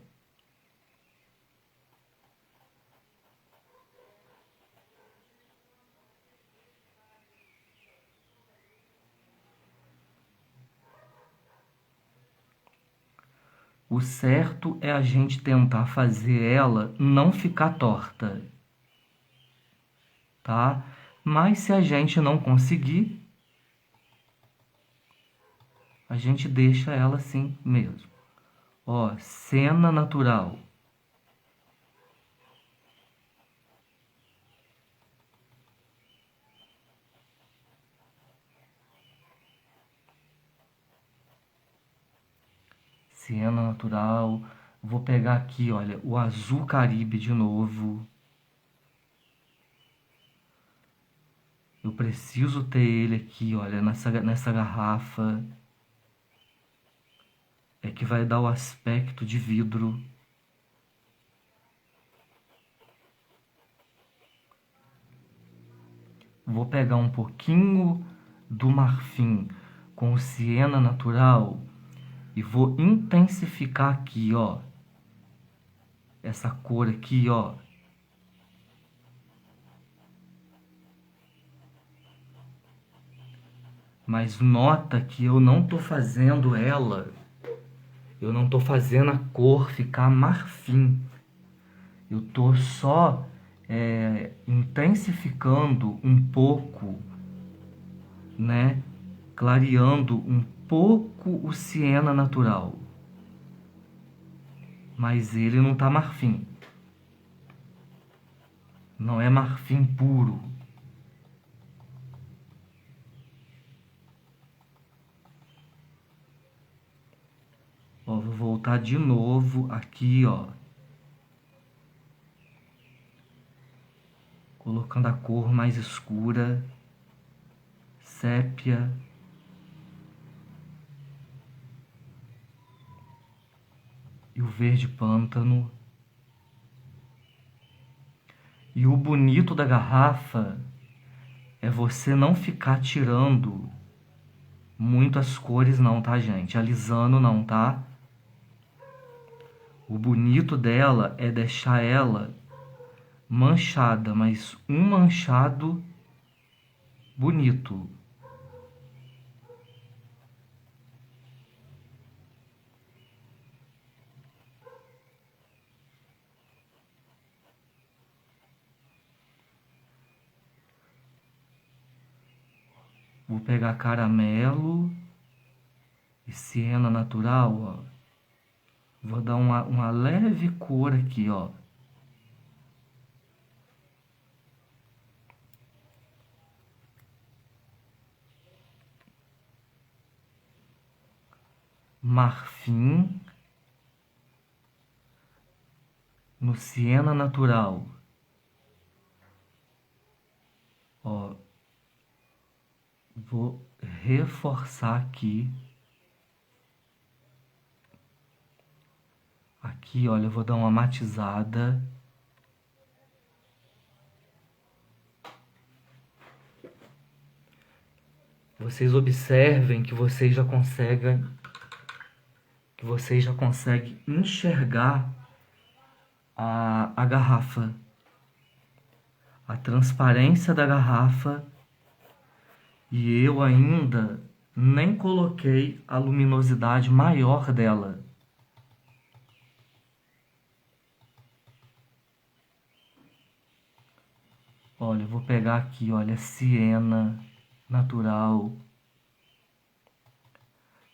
O certo é a gente tentar fazer ela não ficar torta, tá? Mas se a gente não conseguir, a gente deixa ela assim mesmo. Ó, siena natural. Siena natural. Vou pegar aqui, olha, o azul Caribe de novo. Eu preciso ter ele aqui, olha, nessa garrafa. É que vai dar o aspecto de vidro. Vou pegar um pouquinho do marfim com o siena natural e vou intensificar aqui, ó. Essa cor aqui, ó. Mas nota que eu não tô fazendo ela Eu não tô fazendo a cor ficar marfim. Eu tô só intensificando um pouco, né? Clareando um pouco o siena natural. Mas ele não tá marfim. Não é marfim puro. Ó, vou voltar de novo aqui, ó. Colocando a cor mais escura, sépia. E o verde pântano. E o bonito da garrafa é você não ficar tirando muito as cores não, tá, gente? Alisando não, tá? O bonito dela é deixar ela manchada, mas um manchado bonito. Vou pegar caramelo e siena natural, ó. Vou dar uma leve cor aqui, ó. Marfim no siena natural. Ó, vou reforçar aqui. Aqui, olha, eu vou dar uma matizada. Vocês observem que vocês já conseguem enxergar a garrafa. A transparência da garrafa. E eu ainda nem coloquei a luminosidade maior dela. Olha, eu vou pegar aqui, olha, siena natural,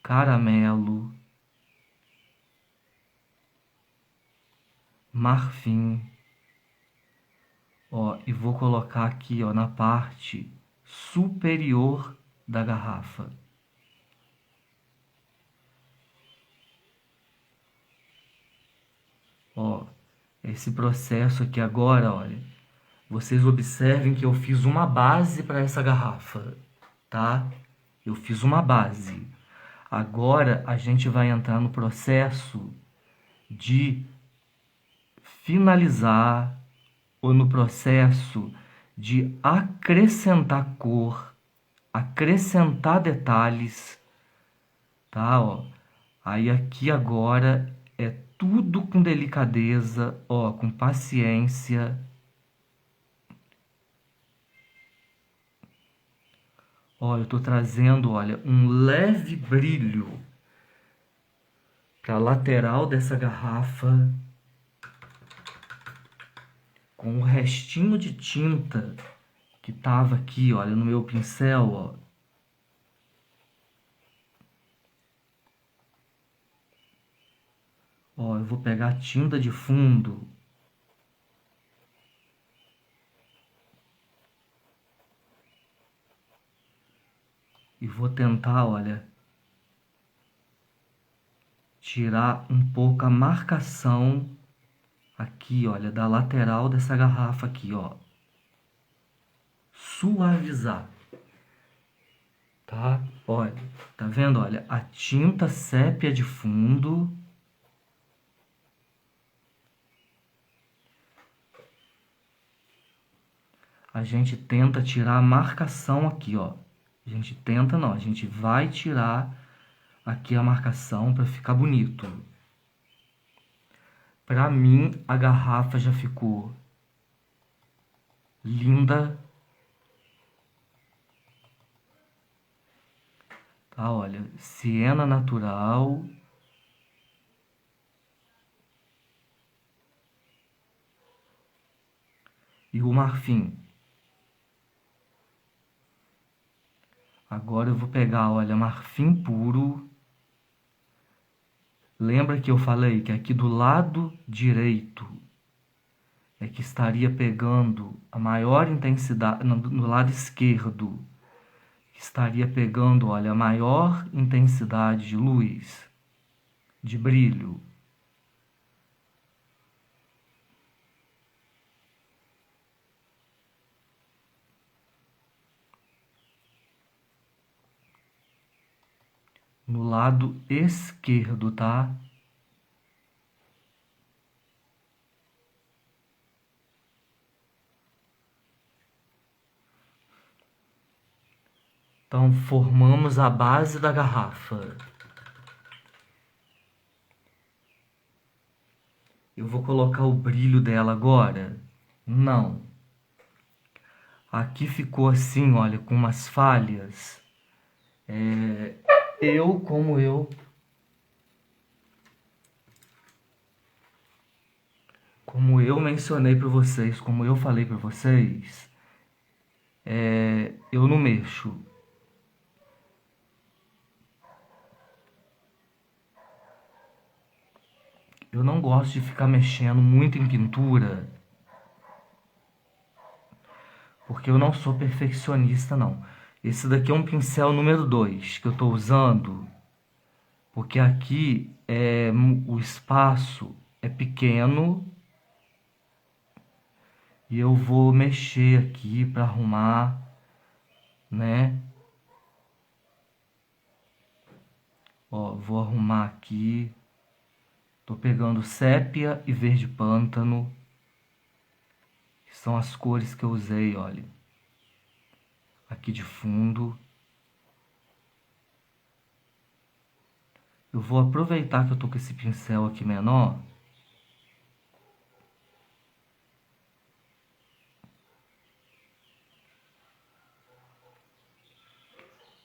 caramelo, marfim. Ó, e vou colocar aqui, ó, na parte superior da garrafa. Ó, esse processo aqui agora, olha, vocês observem que eu fiz uma base para essa garrafa, tá? Eu fiz uma base. Agora a gente vai entrar no processo de finalizar ou no processo de acrescentar cor, acrescentar detalhes, tá? Ó, aí aqui agora é tudo com delicadeza, ó, com paciência. Ó, eu tô trazendo, olha, um leve brilho para a lateral dessa garrafa com o restinho de tinta que tava aqui, olha, no meu pincel, ó. Ó, eu vou pegar a tinta de fundo e vou tentar, olha, tirar um pouco a marcação aqui, olha, da lateral dessa garrafa aqui, ó. Suavizar, tá? Olha, tá vendo? Olha, a tinta sépia de fundo. A gente tenta tirar a marcação aqui, ó. A gente tenta não, a gente vai tirar aqui a marcação para ficar bonito. Para mim, a garrafa já ficou linda. Tá, olha, siena natural. e o marfim. Agora eu vou pegar, olha, marfim puro. Lembra que eu falei que aqui do lado direito é que estaria pegando a maior intensidade, no lado esquerdo, estaria pegando, olha, a maior intensidade de luz, de brilho. No lado esquerdo, tá? Então, formamos a base da garrafa. Eu vou colocar o brilho dela agora? Não. Aqui ficou assim, olha, com umas falhas. Eu, como eu mencionei para vocês, como eu falei para vocês, eu não mexo. Eu não gosto de ficar mexendo muito em pintura, porque eu não sou perfeccionista, não. Esse daqui é um pincel número 2 que eu estou usando, porque aqui o espaço é pequeno e eu vou mexer aqui para arrumar, né? Ó, vou arrumar aqui. Tô pegando sépia e verde pântano, que são as cores que eu usei, olha. Aqui de fundo. Eu vou aproveitar que eu tô com esse pincel aqui menor.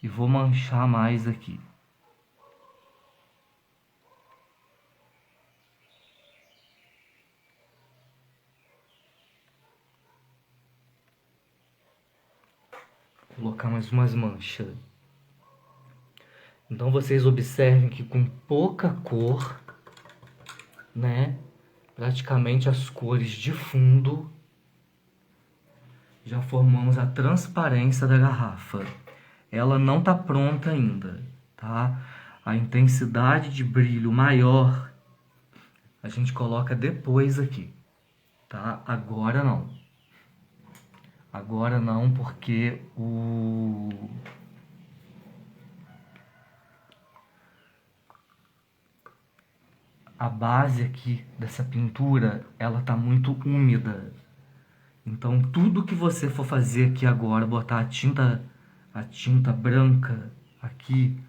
E vou manchar mais aqui. Vou colocar mais umas manchas. Então vocês observem que com pouca cor, né? Praticamente as cores de fundo, já formamos a transparência da garrafa. Ela não está pronta ainda, tá? A intensidade de brilho maior a gente coloca depois aqui, tá? Agora não. Agora não, porque a base aqui dessa pintura, ela tá muito úmida. Então tudo que você for fazer aqui agora, botar a tinta branca aqui,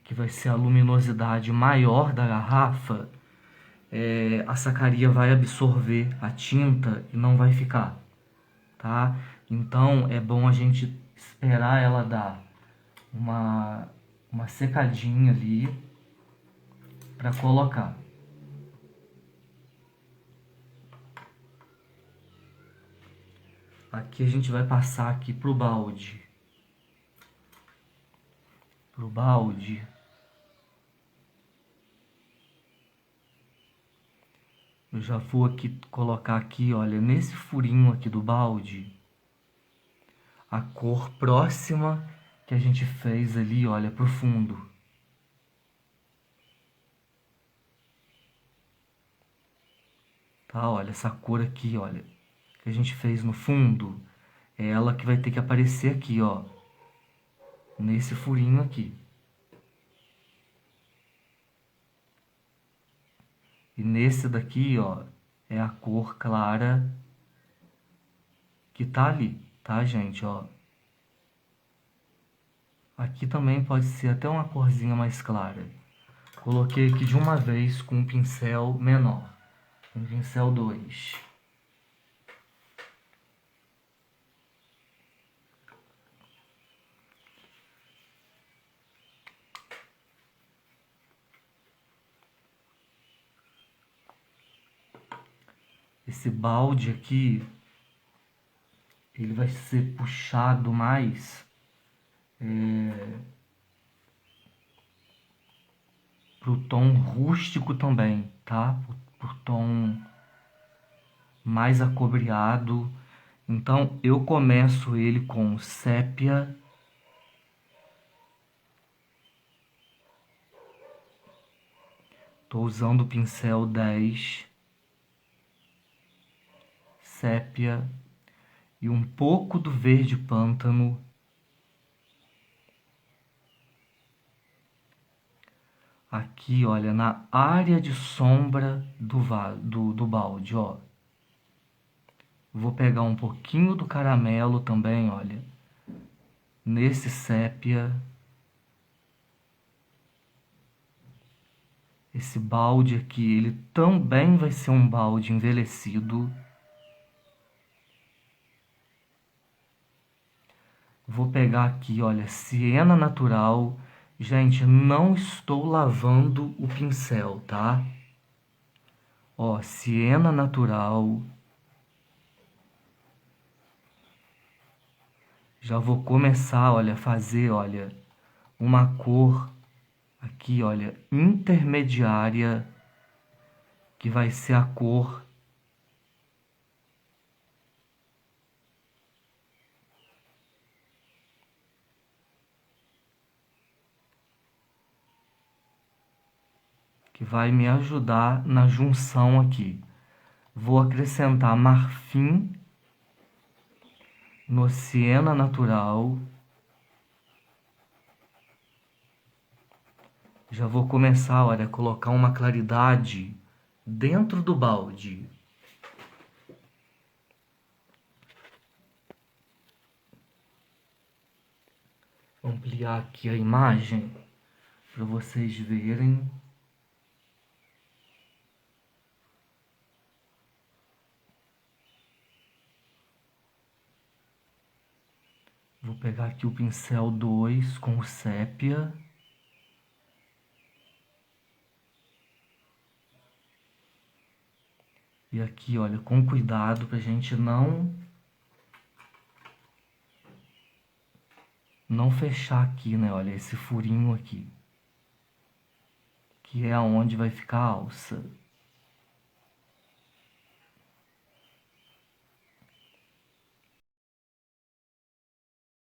que vai ser a luminosidade maior da garrafa, a sacaria vai absorver a tinta e não vai ficar, tá? Então é bom a gente esperar ela dar uma secadinha ali para colocar. Aqui a gente vai passar aqui pro balde. Pro balde. Eu já vou aqui colocar aqui, olha, nesse furinho aqui do balde, a cor próxima que a gente fez ali, olha, pro fundo. Tá, olha, essa cor aqui, olha, que a gente fez no fundo, é ela que vai ter que aparecer aqui, ó, nesse furinho aqui. E nesse daqui, ó, é a cor clara que tá ali, tá, gente, ó. Aqui também pode ser até uma corzinha mais clara. Coloquei aqui de uma vez com um pincel menor, um pincel 2. Esse balde aqui, ele vai ser puxado mais pro tom rústico também, tá? Pro tom mais acobreado. Então eu começo ele com sépia, tô usando o pincel 10, sépia e um pouco do verde pântano. Aqui, olha, na área de sombra do balde, ó. Vou pegar um pouquinho do caramelo também, olha, nesse sépia. Esse balde aqui, ele também vai ser um balde envelhecido. Vou pegar aqui, olha, siena natural. Gente, não estou lavando o pincel, tá? Ó, siena natural. Já vou começar, olha, a fazer, olha, uma cor aqui, olha, intermediária, que vai ser a cor que vai me ajudar na junção aqui. Vou acrescentar marfim no siena natural. Já vou começar, olha, a colocar uma claridade dentro do balde. Vou ampliar aqui a imagem para vocês verem. Vou pegar aqui o pincel 2 com o sépia. E aqui, olha, com cuidado pra gente não fechar aqui, né? Olha, esse furinho aqui, que é aonde vai ficar a alça.